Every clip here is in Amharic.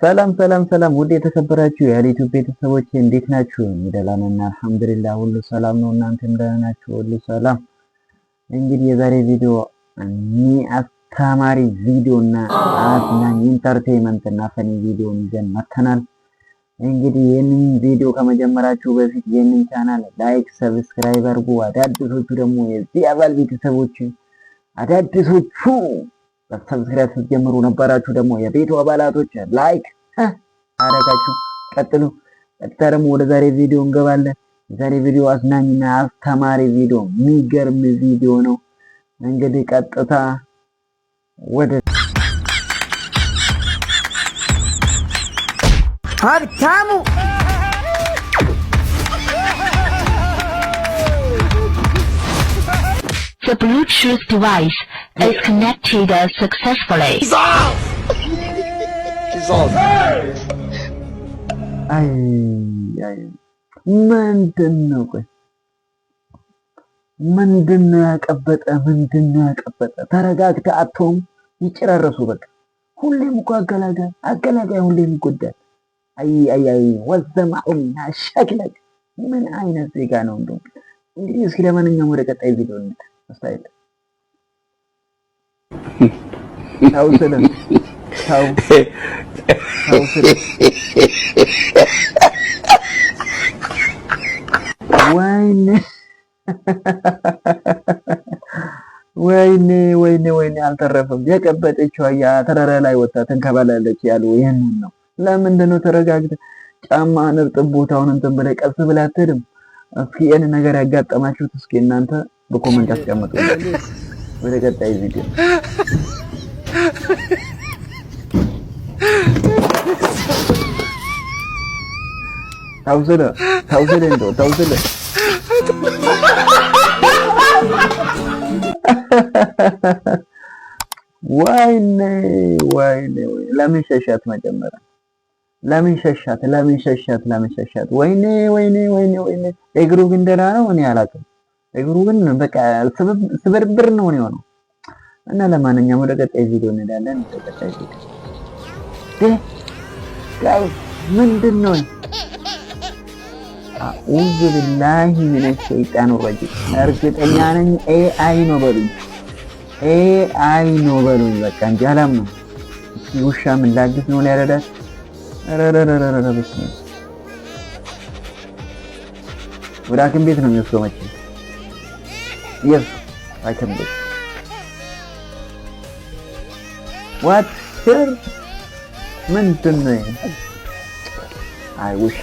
ሰላም ሰላም ሰላም ውድ የተከበራችሁ የዩቲዩብ ቤተሰቦች እንዴት ናችሁ? ደህና ነን አልሐምዱሊላህ፣ ሁሉ ሰላም ነው። እናንተም ደህና ናችሁ? ሁሉ ሰላም። እንግዲህ የዛሬ ቪዲዮ አስተማሪ ቪዲዮ እና አዝናኝ ኢንተርቴይንመንት እና ፈኒ ቪዲዮ ይዘን መጥተናል። እንግዲህ ይህንን ቪዲዮ ከመጀመራችሁ በፊት ይህንን ቻናል ላይክ፣ ሰብስክራይብ አድርጉ። አዳዲሶቹ ደግሞ የዚህ አባል ቤተሰቦች አዳዲሶቹ ሰብስክራይብ ስትጀምሩ ነበራችሁ ደግሞ የቤቱ አባላቶች ላይክ አረጋችሁ ቀጥሉ። ቀጥታ ደግሞ ወደ ዛሬ ቪዲዮ እንገባለን። ዛሬ ቪዲዮ አዝናኝና አስተማሪ ቪዲዮ የሚገርም ቪዲዮ ነው። እንግዲህ ቀጥታ ወደ ሀብታሙ The Bluetooth device is connected successfully. አይ ምንድነው? ቆይ ምንድነው ያቀበጠ? ተረጋግተህ አቶም ይጨራረሱ። በቃ ሁሌም እኮ አገላጋይ ሁሌም ይጎዳል። አይ ወዘማኡና ሸክለክ ምን አይነት ዜጋ ነው እንደው። እንግዲህ እስኪ ለማንኛውም ወደ ቀጣይ ቪዲዮ እንሂድ። አስተያየት ታው ወይኔ አልተረፈም። የቀበጠችው ያ ተራራ ላይ ወጣ ተንከባላለች ያለው ይሄንን ነው። ለምንድን ነው ተረጋግተህ ጫማህን እርጥብ ቦታውን እንትን ብለህ ቀስ ብለህ አትሄድም? እስኪ ይሄን ነገር ያጋጠማችሁት እስኪ እናንተ በኮሜንት አስቀምጡ። ወደ ቀጣይ ቪዲዮ ታውዘለ ወይኔ ለምን ሸሻት? መጀመሪያ ለምን ሸሻት? ወይኔ እግሩ ግን ደህና ነው። እኔ አላውቅም። እግሩ ግን በቃ ስብርብር ነው የሆነው። እና ለማንኛውም ወደ ቀጣይ ቪዲዮ እንሄዳለን። ቀጣይ ቪዲዮ ጋይስ ምንድን ነው? አኡዙ ቢላሂ ሚነ ሸይጣን ረጂም። እርግጠኛ ነኝ ኤአይ ነው በሉኝ። በቃ እንጂ አላምነው። እስኪ ውሻ ምን ላግዝ ነው ሊያረዳት? ረረረረረ በስመ አብ። ወደ ሐኪም ቤት ነው የሚወስደው መቼም። የስ ሐኪም ቤት ዋት ሄር ምንድን ነው? አይ ውሻ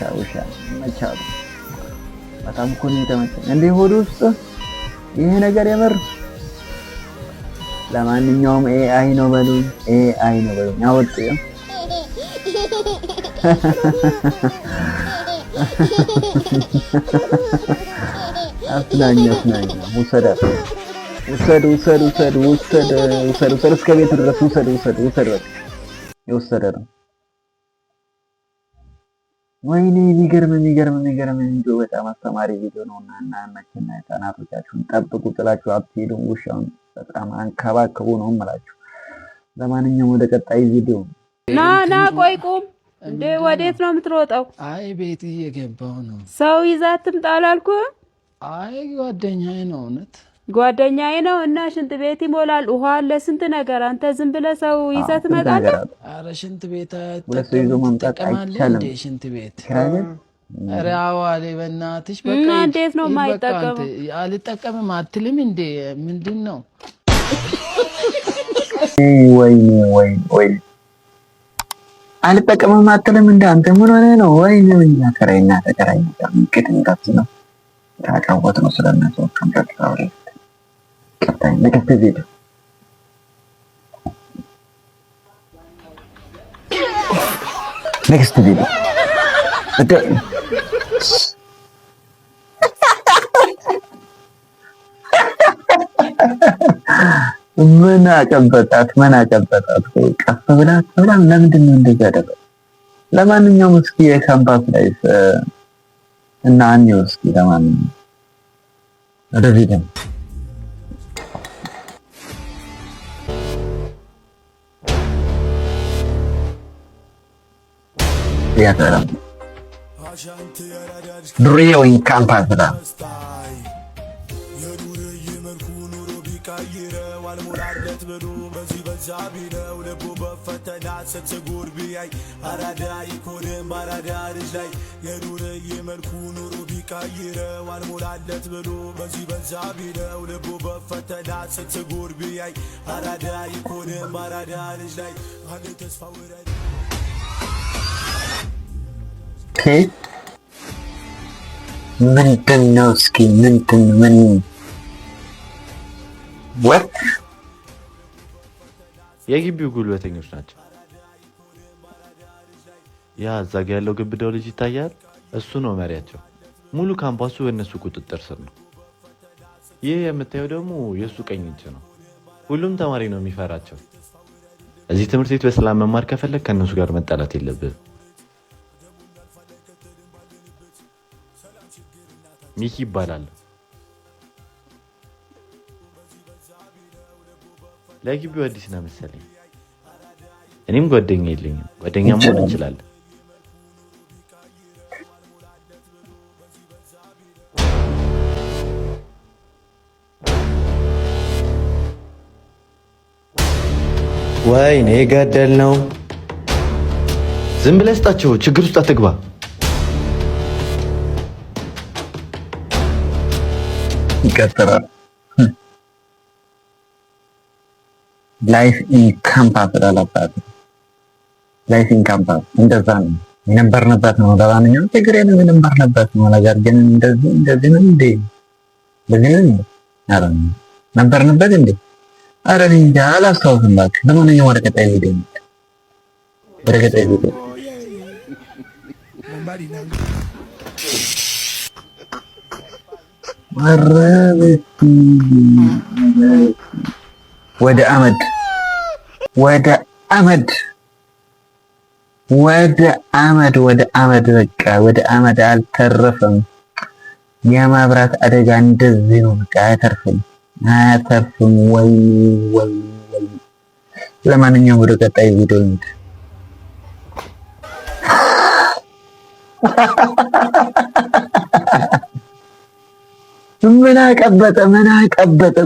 መቻሉ በጣም እኮ ነው የተመቸኝ። እንደ ሆድ ውስጥ ይሄ ነገር የምር። ለማንኛውም ኤአይ ነው በሉኝ። አወጥ አስናኛ ውሰድ እስከ ቤቱ ድረስ ውሰድ። በቃ የወሰደ ነው። ወይኔ የሚገርም ቪዲዮ፣ በጣም አስተማሪ ቪዲዮ ነው። እና እናንተና ህፃናቶቻችሁን ጠብቁ፣ ጥላችሁ አትሄዱም። ውሻውን በጣም አንከባከቡ ነው የምላችሁ። ለማንኛውም ወደ ቀጣይ ቪዲዮ ና ቆይ ቁም እንዴ! ወዴት ነው የምትሮጠው? አይ ቤት እየገባው ነው። ሰው ይዘህ አትምጣ አላልኩህም? አይ ጓደኛዬ ነው። እውነት ጓደኛዬ ነው። እና ሽንት ቤት ይሞላል፣ ውሃ አለ፣ ስንት ነገር። አንተ ዝም ብለህ ሰው ይዘህ ትመጣለህ? አረ ሽንት ቤት አይቻልም። ሽንት ቤት አረ አዋሌ በእናትሽ በቃ። እና እንዴት ነው የማይጠቀመው? አልጠቀምም አትልም እንዴ? ምንድን ነው? ወይኔ አልጠቀምም አትልም እንደ አንተ ምን ሆነ ነው? ወይኔ ተከራይና እንቅት ነው ታጫወት ነው ስለነሱ ከምታውቁ ቀጣይ next video ምን አቀበጣት ቀፍ ብላት ለምንድን ነው እንደዛ ያደረገው? ለማንኛውም እስኪ የካምፓስ ላይ እና አንዴው እስኪ ለማንኛውም ወደ ቪዲዮ ያተራ ዱሪዮ ኢንካምፓስ ብላ ምንድነው እስኪ ምን ወጥ የግቢው ጉልበተኞች ናቸው። ያ እዛ ጋ ያለው ግብዳው ልጅ ይታያል። እሱ ነው መሪያቸው። ሙሉ ካምፓሱ በእነሱ ቁጥጥር ስር ነው። ይህ የምታየው ደግሞ የእሱ ቀኝ እጅ ነው። ሁሉም ተማሪ ነው የሚፈራቸው። እዚህ ትምህርት ቤት በሰላም መማር ከፈለግ ከእነሱ ጋር መጣላት የለብህም። ሚኪ ይባላል። ለግቢው አዲስ ነው መሰለኝ። እኔም ጓደኛ የለኝም። ጓደኛ መሆን እንችላለን። ወይኔ ገደል ነው። ዝም ብለህ ስጣቸው። ችግር ውስጥ አትግባ። ይቀጥላል። ላይፍ ኢን ካምፓስ ላላባት ላይፍ ኢን ካምፓስ እንደዛ ነው የነበርንበት ነው። ለማንኛውም ችግር የለም የነበርንበት ነው። ነገር ግን እንደዚህ ነው እንዴ? አረ ነበርንበት እንዴ? አረ እንጃ አላስታውስም እባክህ። ለማንኛውም ወደ ቀጣይ ቪዲዮ ወደ አመድ በቃ ወደ አመድ አልተረፈም። የማብራት አደጋ እንደዚህ ነው በቃ አያተርፍም። ወይ ለማንኛውም ወደ ቀጣይ ቪዲዮ እንሂድ። ምን አቀበጠ?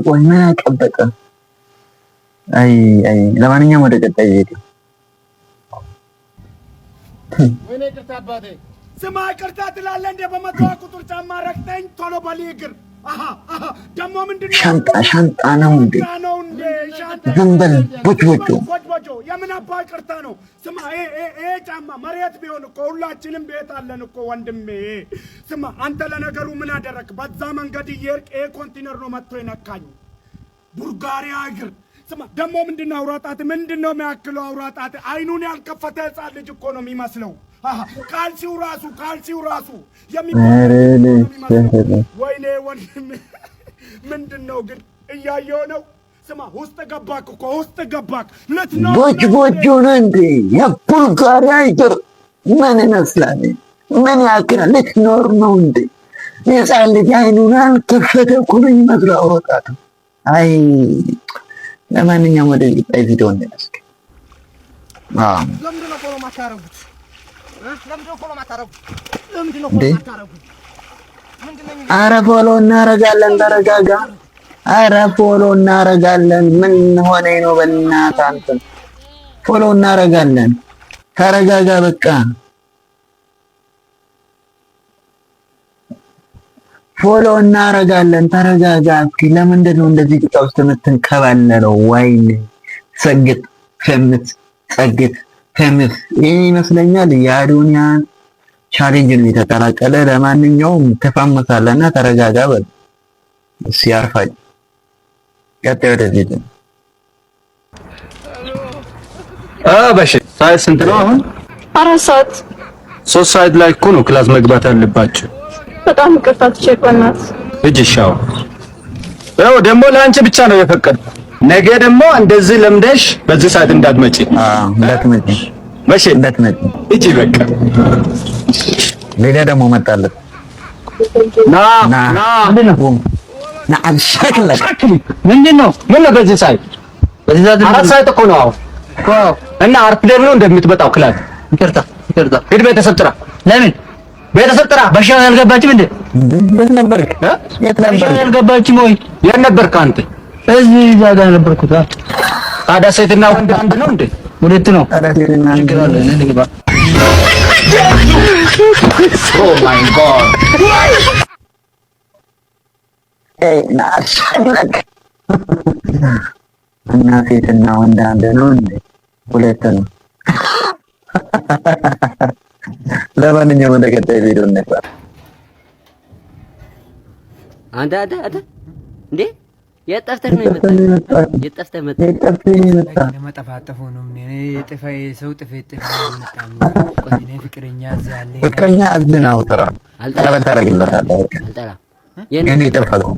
ቆይ ምን አቀበጠ? አይ ለማንኛውም ወደ ቀጣይ ቪዲዮ ወይኔ ቅርታ አባቴ ስማ ቅርታ ትላለህ እንደ በመጣው ቁጥር ጫማ ረክተኝ ቶሎ በል ይግር ደሞ ምንድነው ሻንጣ ነው እንዴ? ዝም በል ቦጭ የምን አባ ቅርታ ነው? ስማ ጫማ መሬት ቢሆን እኮ ሁላችንም ቤት አለን እኮ ወንድሜ። ስማ አንተ ለነገሩ ምን አደረክ? በዛ መንገድ እየሄድክ ኮንቲነር ነው መጥቶ ይነካኝ ቡልጋሪያ እግር። ስማ ደሞ ምንድነው አውራጣት? ምንድነው የሚያክለው አውራጣት? አይኑን ያልከፈተ ህፃን ልጅ እኮ ነው የሚመስለው። ካልሲው ራሱ ወይኔ ወንድም ምንድነው ግን እያየው ነው? ስማ ውስጥ ገባክ ቦጭ ነው እንዴ? የቡልጋሪያ እግር ምን ይመስላል? ምን ያክላል? ልትኖር ነው እንዴ? ህፃን ልጅ አይኑን ያልከፈተ እኮ ነው የሚመስለው አውራጣት። አይ ለማንኛውም ወደ ቀጣይ ቪዲዮ እንነስክ። ለምንድነው ፎሎ ማታረጉት? ኧረ ፎሎ እናረጋለን። ተረጋጋ። ኧረ ፎሎ እናረጋለን። ምን ሆነ ነው? በእናትህ አንተ ፎሎ እናረጋለን። ተረጋጋ በቃ ፎሎ እናረጋለን። ተረጋጋ እስኪ። ለምንድን ነው እንደዚህ ጭቃ ውስጥ የምትንከባለለው? ወይኔ ሰግጥ ፈምስ ይህ ይመስለኛል የአዶኒያ ቻሌንጅ ነው የተቀላቀለ። ለማንኛውም ተፋመሳለና ተረጋጋ በል እሺ። ያርፋል። ቀጣይ ወደ ቪዲዮ በሽ ሰዓት ስንት ነው አሁን? 4 ሰዓት 3 ሰዓት ላይ እኮ ነው ክላስ መግባት አለባችሁ። በጣም ይቅርታ ትቼክ በእናትህ እጅሻው ያው ደግሞ ለአንቺ ብቻ ነው የፈቀድኩት። ነገ ደግሞ እንደዚህ ለምደሽ በዚህ ሰዓት እንዳትመጪ። እንዳትመጪ መቼ እንዳትመጪ እጂ በቃ ሌላ ደግሞ መጣለት። ና አልሸክለክ ምንድነው? ምን ነው በዚህ ሰዓት? በዚህ ሰዓት 4 ሰዓት እኮ ነው። እና አርፍደህ ነው እንደምትመጣው ክላስ። ይቅርታ ይቅርታ ሂድ ቤተሰብ ጥራ። ለምን ቤተሰብ ጥራ። በሻው ያልገባችም እንዴ? የት ነበርክ? የት ነበርክ? ያልገባችም ወይ? የት ነበርክ አንተ? እዚህ እዛ ጋር ነበርኩት። ታዲያ ሴትና ወንድ አንድ ነው እንዴ? ሁለት ነው። ችግር አለ። እኔ ልግባ። ኦ ማይ ጋድ እና ሴትና ወንድ አንድ ነው እንዴ? ሁለት ነው። ለማንኛውም ወደ ቀጣይ ቪዲዮ እንግባ። አንተ እንዴ የት ጠፍተህ ነው የመጣህ? የት ጠፍተህ መጣህ? ለመጠፋጠፉ ነው ምን የጥፋይ ሰው ጥፋት ቆይኔ ፍቅረኛ እዚህ አለ። ፍቅረኛ አዝናው ተራ አልጠራም የኔ ተፈቀው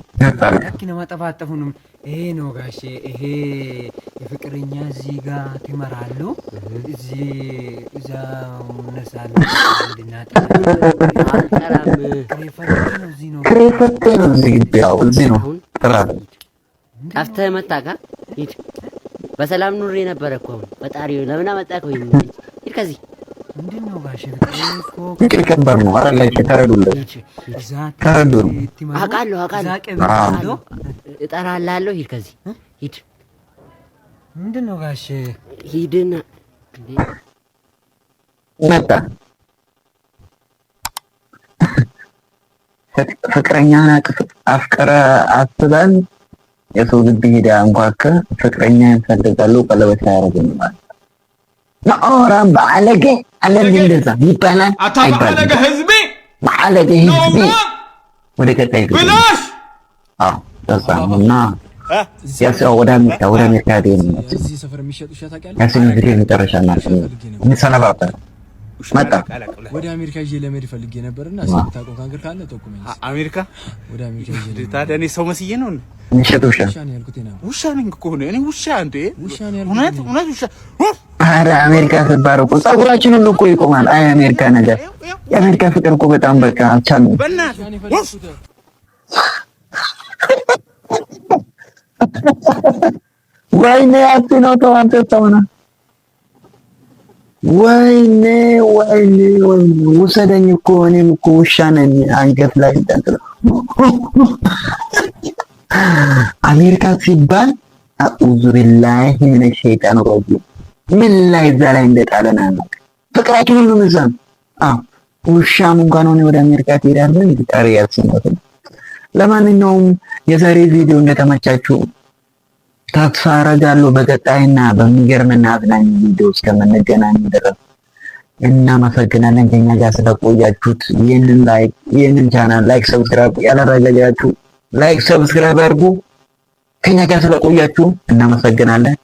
ለኪነ ማጠፋጠፉ ነው ይሄ ነው ጋሼ። ይሄ የፍቅረኛ እዚህ ጋር ትመራሉ እዚህ እዛ ነሳሉ እንድናጣ አልጠራም። ክሬፈት ነው እዚህ ነው ተራ ጠፍተህ መጣህ ጋር ሂድ። በሰላም ኑሬ ነበር እኮ ፈጣሪ ለምን አመጣህ? ቆይ ሂድ ከዚህ ምንድነው ጋሼ? ፍቅር ከባድ ነው። አረ ላይ ተረዱለት ተረዱ። አውቃለሁ እጠራልሃለሁ። ሂድ ከዚህ ሂድ። ምንድነው ጋሼ? ሂድና መጣ ፍቅረኛና አፍቀረ አስበን የሰው ልብ ሄዳ እንኳን ፍቅረኛ እንፈልጋለሁ ቀለበት ያደርግልኝ ማለት ማኦራም ባለገ አለም እንደዛ ይባላል አይባልም? ህዝቤ ባለገ ህዝቤ ወደ ቀጣይ ብላሽ ተዛሙና ያሰው ወደ አሜሪካ ሄደን እዚህ ሰፈር የሚሸጡ ሻታቃለ ያሰኝ ቪዲዮ መጨረሻና እንሰነባባ መጣ። ወደ አሜሪካ ይዤ ለመሄድ ፈልጌ ነበርና ስለታቆም ካንገር ካለ ተቆመኝ። አሜሪካ ወደ አሜሪካ ይዤ ታዲያ እኔ ሰው መስዬ ነው እንሸጥ ውሻ ውሻ ነኝ እኮ ነው። እኔ ውሻ እንዴ እውነት ውሻ። ኧረ አሜሪካ ስባር እኮ ፀጉራችን ሁሉ እኮ ይቆማል። አይ አሜሪካ ነገር የአሜሪካ ፍቅር እኮ በጣም በቃ አልቻልንም። ወይኔ አትነው ተዋንተ ተውና ወይኔ ውሰደኝ እኮ እኔም እኮ ውሻ ነኝ። አንገት ላይ ተንጥሎ አሜሪካ ሲባል አኡዙ ቢላሂ ሚነ ሸይጣን ረጂም ምን ላይ እዛ ላይ እንደጣለና ፍቅራችን ሁሉ ምዛም ውሻም እንኳን ሆነ ወደ አሜሪካ ትሄዳለህ ይጣሪ ያስነው። ለማንኛውም የዛሬ ቪዲዮ እንደተመቻችሁ ተስፋ አደርጋለሁ። በቀጣይና በሚገርምና አዝናኝ ቪዲዮ እስከምንገናኝ ድረስ እናመሰግናለን ከኛ ጋር ስለቆያችሁት። ይህንን ቻናል ላይክ ሰብስክራይብ ያላደረጋችሁ ላይክ ሰብስክራይብ አድርጉ። ከኛ ጋር ስለቆያችሁ እናመሰግናለን።